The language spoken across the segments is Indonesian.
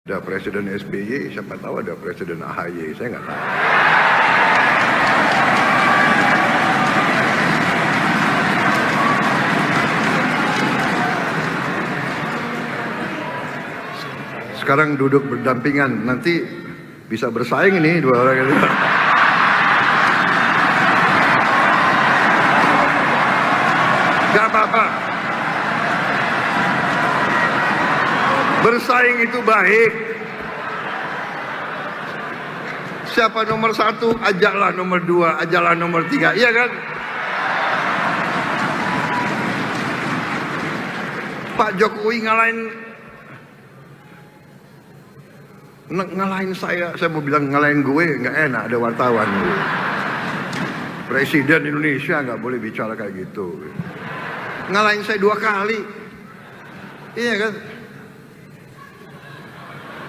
Ada Presiden SBY, siapa tahu ada Presiden AHY, saya nggak tahu. Sekarang duduk berdampingan, nanti bisa bersaing ini dua orang itu. Gak apa-apa. Bersaing itu baik. Siapa nomor satu, ajaklah nomor dua, ajaklah nomor tiga, iya kan? Pak Jokowi ngalahin saya mau bilang ngalahin gue, nggak enak, ada wartawan. Presiden Indonesia nggak boleh bicara kayak gitu. Ngalahin saya 2 kali, iya kan?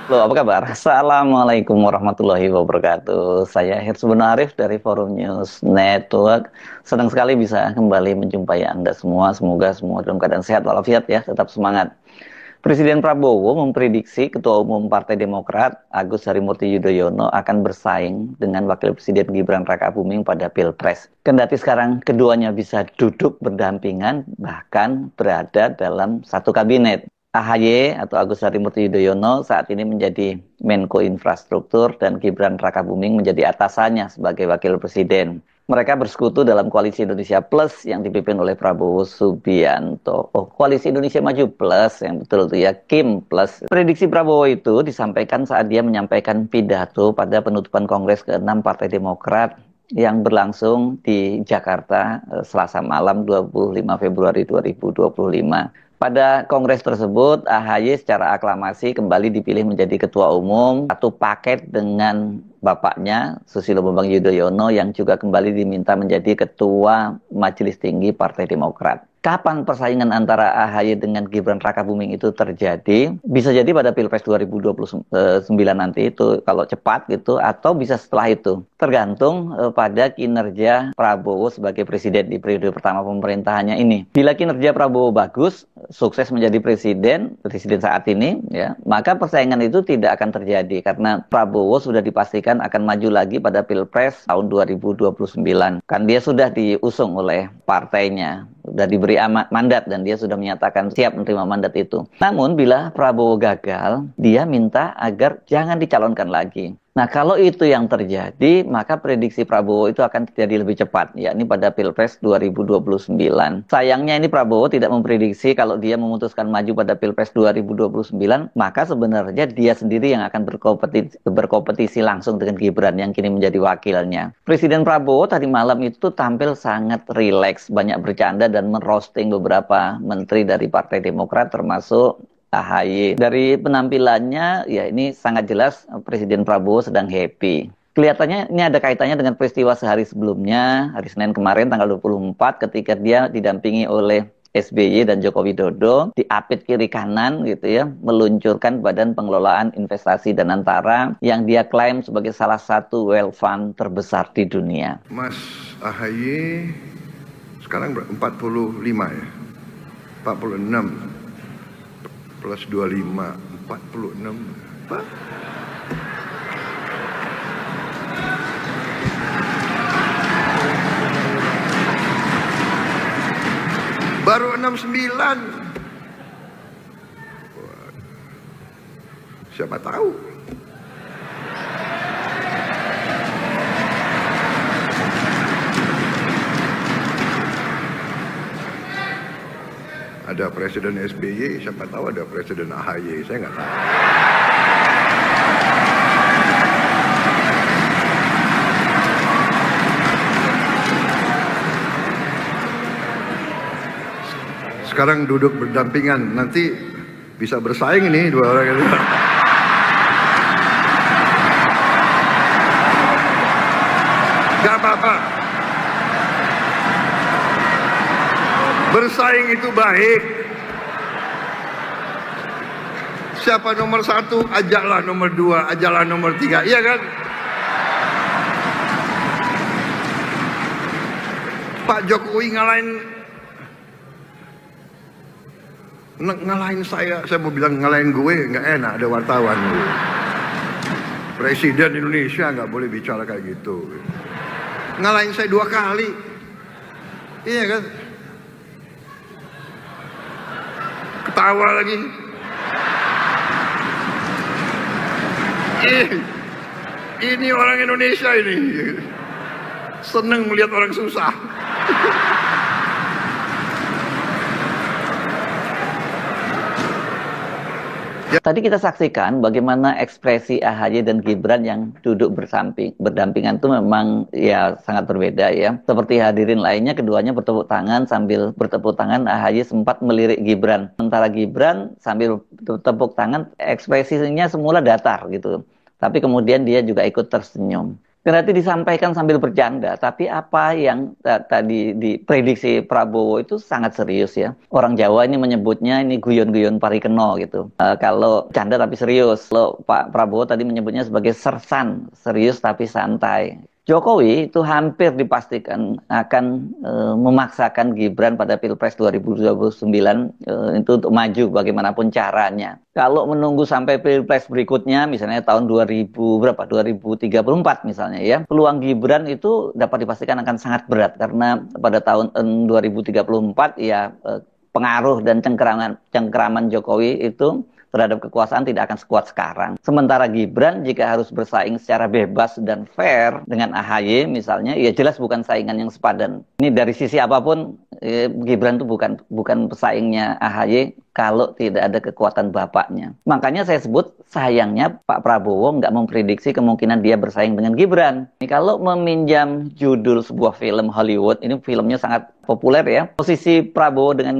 Halo, apa kabar? Assalamualaikum warahmatullahi wabarakatuh. Saya Hirsuben Arif dari Forum News Network. Senang sekali bisa kembali menjumpai Anda semua. Semoga semua dalam keadaan sehat walafiat ya, tetap semangat. Presiden Prabowo memprediksi Ketua Umum Partai Demokrat Agus Harimurti Yudhoyono akan bersaing dengan Wakil Presiden Gibran Rakabuming pada Pilpres. Kendati sekarang keduanya bisa duduk berdampingan, bahkan berada dalam satu kabinet. AHY atau Agus Harimurti Yudhoyono saat ini menjadi Menko Infrastruktur dan Gibran Rakabuming menjadi atasannya sebagai Wakil Presiden. Mereka bersekutu dalam Koalisi Indonesia Plus yang dipimpin oleh Prabowo Subianto. Oh, Koalisi Indonesia Maju Plus yang betul itu ya, Kim Plus. Prediksi Prabowo itu disampaikan saat dia menyampaikan pidato pada penutupan Kongres ke-6 Partai Demokrat yang berlangsung di Jakarta Selasa malam 25 Februari 2025. Pada kongres tersebut, AHY secara aklamasi kembali dipilih menjadi ketua umum, satu paket dengan bapaknya Susilo Bambang Yudhoyono yang juga kembali diminta menjadi ketua Majelis Tinggi Partai Demokrat. Kapan persaingan antara AHY dengan Gibran Rakabuming itu terjadi? Bisa jadi pada Pilpres 2029 nanti itu kalau cepat gitu, atau bisa setelah itu. Tergantung pada kinerja Prabowo sebagai presiden di periode pertama pemerintahannya ini. Bila kinerja Prabowo bagus, sukses menjadi presiden saat ini, ya, maka persaingan itu tidak akan terjadi karena Prabowo sudah dipastikan akan maju lagi pada Pilpres tahun 2029. Kan dia sudah diusung oleh partainya, sudah diberi mandat dan dia sudah menyatakan siap menerima mandat itu. Namun bila Prabowo gagal, dia minta agar jangan dicalonkan lagi. Nah, kalau itu yang terjadi, maka prediksi Prabowo itu akan terjadi lebih cepat, yakni pada Pilpres 2029. Sayangnya ini Prabowo tidak memprediksi kalau dia memutuskan maju pada Pilpres 2029, maka sebenarnya dia sendiri yang akan berkompetisi langsung dengan Gibran yang kini menjadi wakilnya. Presiden Prabowo tadi malam itu tampil sangat rileks, banyak bercanda dan merosting beberapa menteri dari Partai Demokrat termasuk AHY. Dari penampilannya, ya ini sangat jelas Presiden Prabowo sedang happy. Kelihatannya ini ada kaitannya dengan peristiwa sehari sebelumnya, hari Senin kemarin tanggal 24, ketika dia didampingi oleh SBY dan Joko Widodo, diapit kiri kanan gitu ya, meluncurkan Badan Pengelolaan Investasi dan Antara yang dia klaim sebagai salah satu wealth fund terbesar di dunia. Mas AHY sekarang 45 ya? 46 plus 25, 46. Apa? Baru 69. Siapa tahu? Ada Presiden SBY, siapa tahu ada Presiden AHY, saya nggak tahu. Sekarang duduk berdampingan, nanti bisa bersaing ini dua orang itu. Gak apa-apa. Bersaing itu baik. Siapa nomor satu, ajaklah nomor dua, ajaklah nomor tiga, iya kan? Pak Jokowi Ngalahin saya mau bilang ngalahin gue nggak enak, ada wartawan. Presiden Indonesia nggak boleh bicara kayak gitu. Ngalahin saya 2 kali, iya kan? Ketawa lagi. Ini orang Indonesia ini seneng melihat orang susah. Tadi kita saksikan bagaimana ekspresi AHY dan Gibran yang duduk berdampingan itu memang ya sangat berbeda ya. Seperti hadirin lainnya, keduanya bertepuk tangan, sambil bertepuk tangan AHY sempat melirik Gibran. Sementara Gibran sambil bertepuk tangan ekspresinya semula datar gitu. Tapi kemudian dia juga ikut tersenyum. Berarti disampaikan sambil bercanda, tapi apa yang tadi diprediksi Prabowo itu sangat serius ya. Orang Jawa ini menyebutnya ini guyon-guyon parikeno gitu. Kalau canda tapi serius. Kalau Pak Prabowo tadi menyebutnya sebagai sersan, serius tapi santai. Jokowi itu hampir dipastikan akan memaksakan Gibran pada Pilpres 2029 itu untuk maju bagaimanapun caranya. Kalau menunggu sampai Pilpres berikutnya, misalnya tahun 2034 misalnya ya, peluang Gibran itu dapat dipastikan akan sangat berat karena pada tahun 2034 ya pengaruh dan cengkeraman Jokowi itu terhadap kekuasaan tidak akan sekuat sekarang. Sementara Gibran jika harus bersaing secara bebas dan fair dengan AHY misalnya, ya jelas bukan saingan yang sepadan. Ini dari sisi apapun, Gibran itu bukan pesaingnya AHY kalau tidak ada kekuatan bapaknya. Makanya saya sebut sayangnya Pak Prabowo nggak memprediksi kemungkinan dia bersaing dengan Gibran. Ini kalau meminjam judul sebuah film Hollywood, ini filmnya sangat populer ya. Posisi Prabowo dengan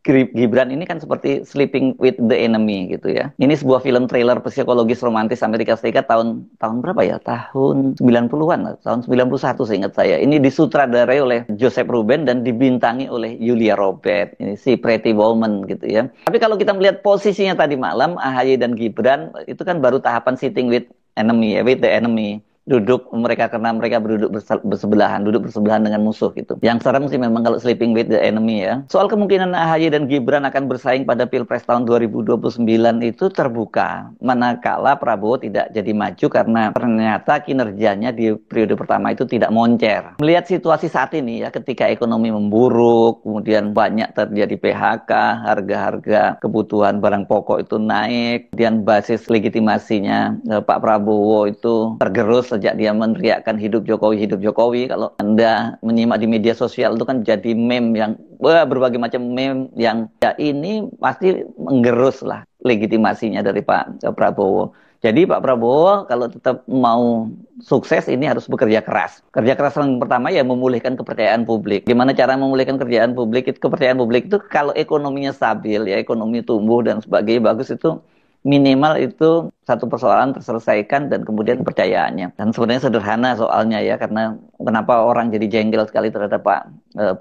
Gibran ini kan seperti Sleeping with the Enemy gitu ya. Ini sebuah film trailer psikologis romantis Amerika Serikat tahun berapa ya? Tahun 90-an lah, tahun 91 seingat saya. Ini disutradarai oleh Joseph Ruben dan dibintangi oleh Julia Robert. Ini si Pretty Woman gitu ya. Tapi kalau kita melihat posisinya tadi malam, AHY dan Gibran itu kan baru tahapan sitting with enemy ya, with the enemy. Karena mereka duduk bersebelahan dengan musuh gitu. Yang serem sih memang kalau sleeping with the enemy ya. Soal kemungkinan AHY dan Gibran akan bersaing pada Pilpres tahun 2029 itu terbuka. Manakala Prabowo tidak jadi maju karena ternyata kinerjanya di periode pertama itu tidak moncer. Melihat situasi saat ini ya, ketika ekonomi memburuk, kemudian banyak terjadi PHK, harga-harga kebutuhan barang pokok itu naik, kemudian basis legitimasinya Pak Prabowo itu tergerus sejak dia meneriakkan hidup Jokowi. Kalau Anda menyimak di media sosial itu kan jadi meme yang berbagai macam meme yang ya ini pasti menggerus lah legitimasinya dari Pak Prabowo. Jadi Pak Prabowo kalau tetap mau sukses ini harus bekerja keras. Kerja keras yang pertama ya memulihkan kepercayaan publik. Gimana cara memulihkan kepercayaan publik? Kepercayaan publik itu kalau ekonominya stabil ya, ekonomi tumbuh dan sebagainya bagus, itu minimal itu satu persoalan terselesaikan dan kemudian kepercayaannya. Dan sebenarnya sederhana soalnya ya, karena kenapa orang jadi jengkel sekali terhadap Pak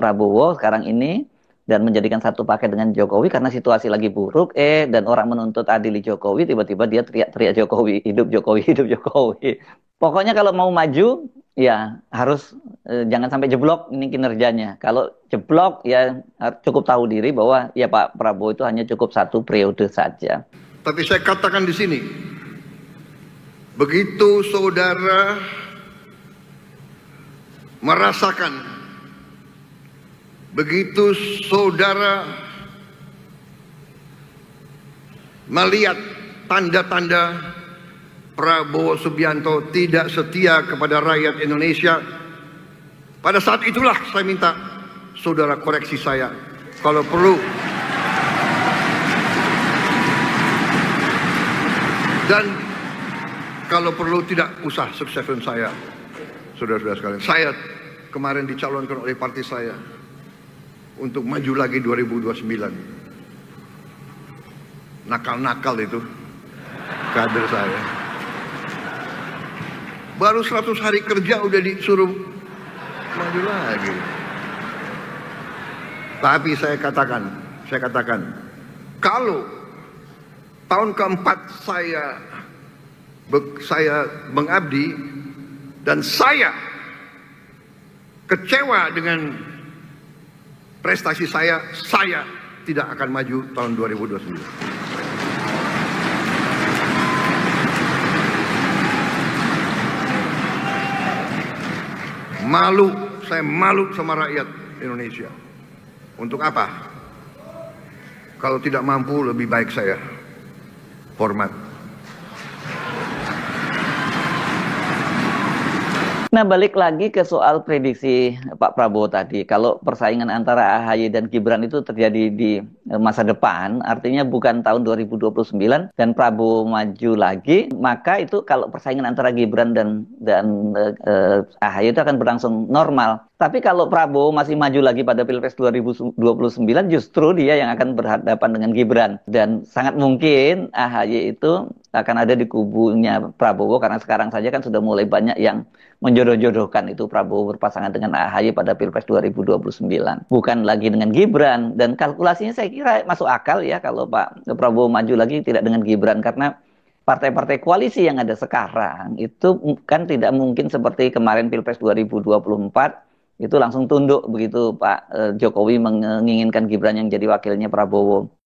Prabowo sekarang ini dan menjadikan satu paket dengan Jokowi karena situasi lagi buruk, dan orang menuntut adili Jokowi, tiba-tiba dia teriak-teriak Jokowi, hidup Jokowi, hidup Jokowi. Pokoknya kalau mau maju ya harus jangan sampai jeblok ini kinerjanya. Kalau jeblok ya cukup tahu diri bahwa ya Pak Prabowo itu hanya cukup 1 periode saja. Tapi saya katakan di sini, begitu saudara merasakan, begitu saudara melihat tanda-tanda Prabowo Subianto tidak setia kepada rakyat Indonesia, pada saat itulah saya minta saudara koreksi saya. Kalau perlu, dan kalau perlu tidak usah sukseskan saya, saudara-saudara sekalian. Saya kemarin dicalonkan oleh partai saya untuk maju lagi 2029. Nakal-nakal itu kader saya. Baru 100 hari kerja udah disuruh maju lagi. Tapi saya katakan, kalau tahun keempat saya mengabdi dan saya kecewa dengan prestasi saya tidak akan maju tahun 2029. Malu, saya malu sama rakyat Indonesia. Untuk apa? Kalau tidak mampu, lebih baik saya format. Nah, balik lagi ke soal prediksi Pak Prabowo tadi. Kalau persaingan antara AHY dan Gibran itu terjadi di masa depan, artinya bukan tahun 2029 dan Prabowo maju lagi, maka itu kalau persaingan antara Gibran dan AHY itu akan berlangsung normal. Tapi kalau Prabowo masih maju lagi pada Pilpres 2029, justru dia yang akan berhadapan dengan Gibran. Dan sangat mungkin AHY itu akan ada di kubunya Prabowo, karena sekarang saja kan sudah mulai banyak yang menjodoh-jodohkan itu Prabowo berpasangan dengan AHY pada Pilpres 2029. Bukan lagi dengan Gibran. Dan kalkulasinya saya kira masuk akal ya kalau Pak Prabowo maju lagi tidak dengan Gibran. Karena partai-partai koalisi yang ada sekarang itu kan tidak mungkin seperti kemarin Pilpres 2024 itu langsung tunduk begitu Pak Jokowi menginginkan Gibran yang jadi wakilnya Prabowo.